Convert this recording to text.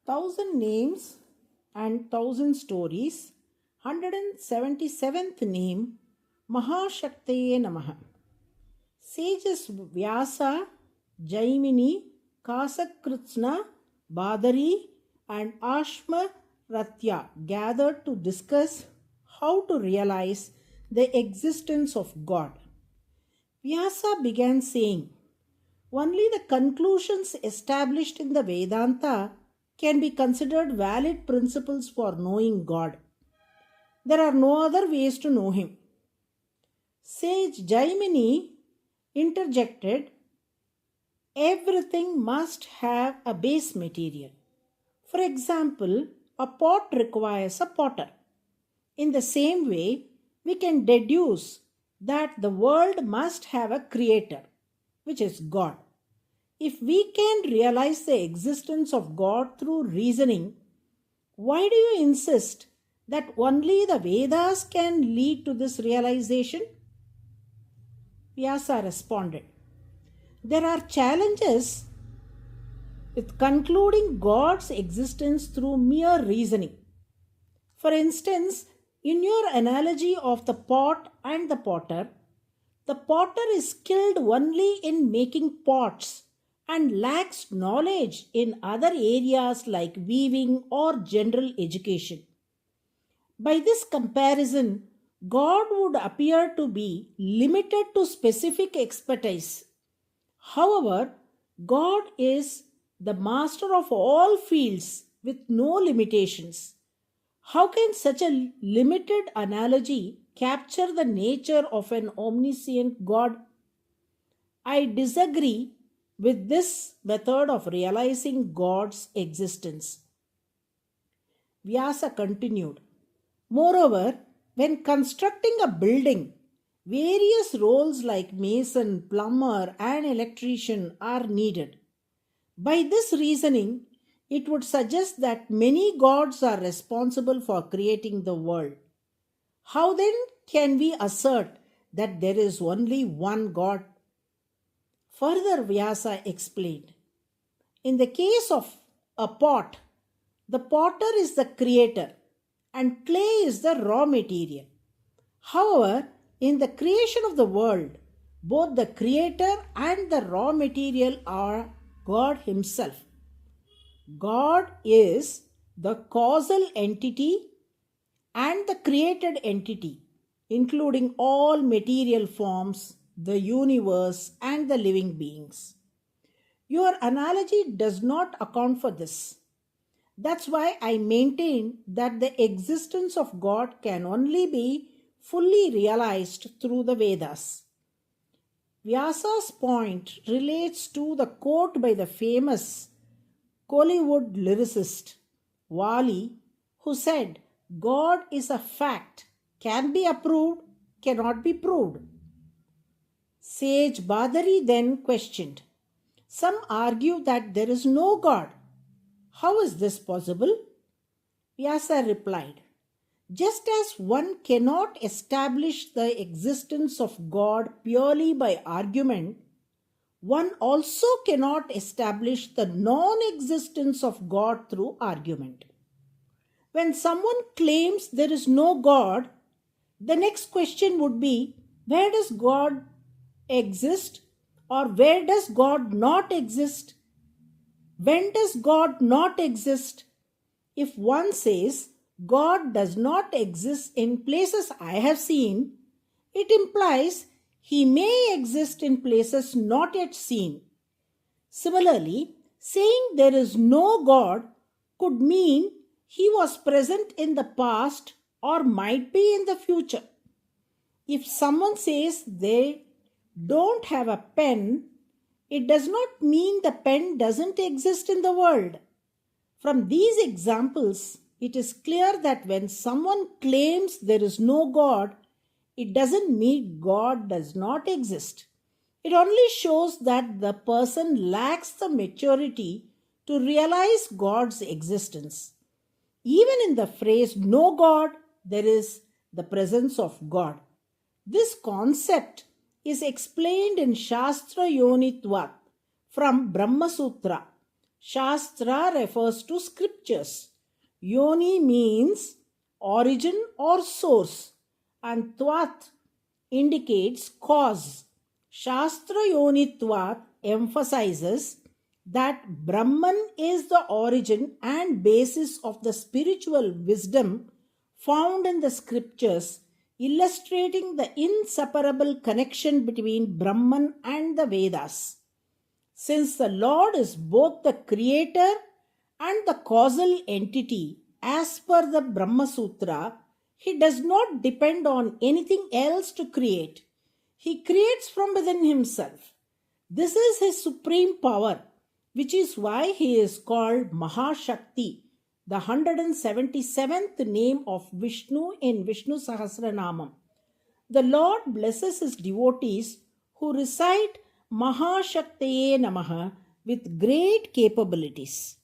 Thousand Names and Thousand Stories, 177th name, MAHASHAKTAYE NAMAH. Sages Vyasa, Jaimini, Kasakritsna, Badari, and Ashma Ratya gathered to discuss how to realize the existence of God. Vyasa began saying, only the conclusions established in the Vedanta can be considered valid principles for knowing God. There are no other ways to know Him. Sage Jaimini interjected, everything must have a base material. For example, a pot requires a potter. In the same way, we can deduce that the world must have a creator, which is God. If we can realize the existence of God through reasoning, why do you insist that only the Vedas can lead to this realization? Vyasa responded, there are challenges with concluding God's existence through mere reasoning. For instance, in your analogy of the pot and the potter is skilled only in making pots and lacks knowledge in other areas like weaving or general education. By this comparison, God would appear to be limited to specific expertise. However, God is the master of all fields with no limitations. How can such a limited analogy capture the nature of an omniscient God? I disagree with this method of realizing God's existence. Vyasa continued, moreover, when constructing a building, various roles like mason, plumber, and electrician are needed. By this reasoning, it would suggest that many gods are responsible for creating the world. How then can we assert that there is only one God? Further, Vyasa explained, in the case of a pot, the potter is the creator and clay is the raw material. However, in the creation of the world, both the creator and the raw material are God Himself. God is the causal entity and the created entity, including all material forms, the universe, and the living beings. Your analogy does not account for this. That's why I maintain that the existence of God can only be fully realized through the Vedas. Vyasa's point relates to the quote by the famous Kollywood lyricist Wali, who said, God is a fact, can be approved, cannot be proved. Sage Badari then questioned, some argue that there is no God. How is this possible? Vyasa replied, just as one cannot establish the existence of God purely by argument, one also cannot establish the non-existence of God through argument. When someone claims there is no God, the next question would be, where does God exist, or where does God not exist? When does God not exist? If one says God does not exist in places I have seen, it implies He may exist in places not yet seen. Similarly, saying there is no God could mean He was present in the past or might be in the future. If someone says they don't have a pen, it does not mean the pen doesn't exist in the world. From these examples, it is clear that when someone claims there is no God, it doesn't mean God does not exist. It only shows that the person lacks the maturity to realize God's existence. Even in the phrase no God, there is the presence of God. This concept is explained in Shastra Yonitvat from Brahma Sutra, Shastra refers to scriptures. Yoni means origin or source, and Tvat indicates cause. Shastra Yonitvat emphasizes that Brahman is the origin and basis of the spiritual wisdom found in the scriptures, illustrating the inseparable connection between Brahman and the Vedas. Since the Lord is both the creator and the causal entity, as per the Brahma Sutra, he does not depend on anything else to create. He creates from within himself. This is his supreme power, which is why he is called Mahashakti, the 177th name of Vishnu in Vishnu Sahasranamam. The Lord blesses his devotees who recite Mahashaktaye NAMAH with great capabilities.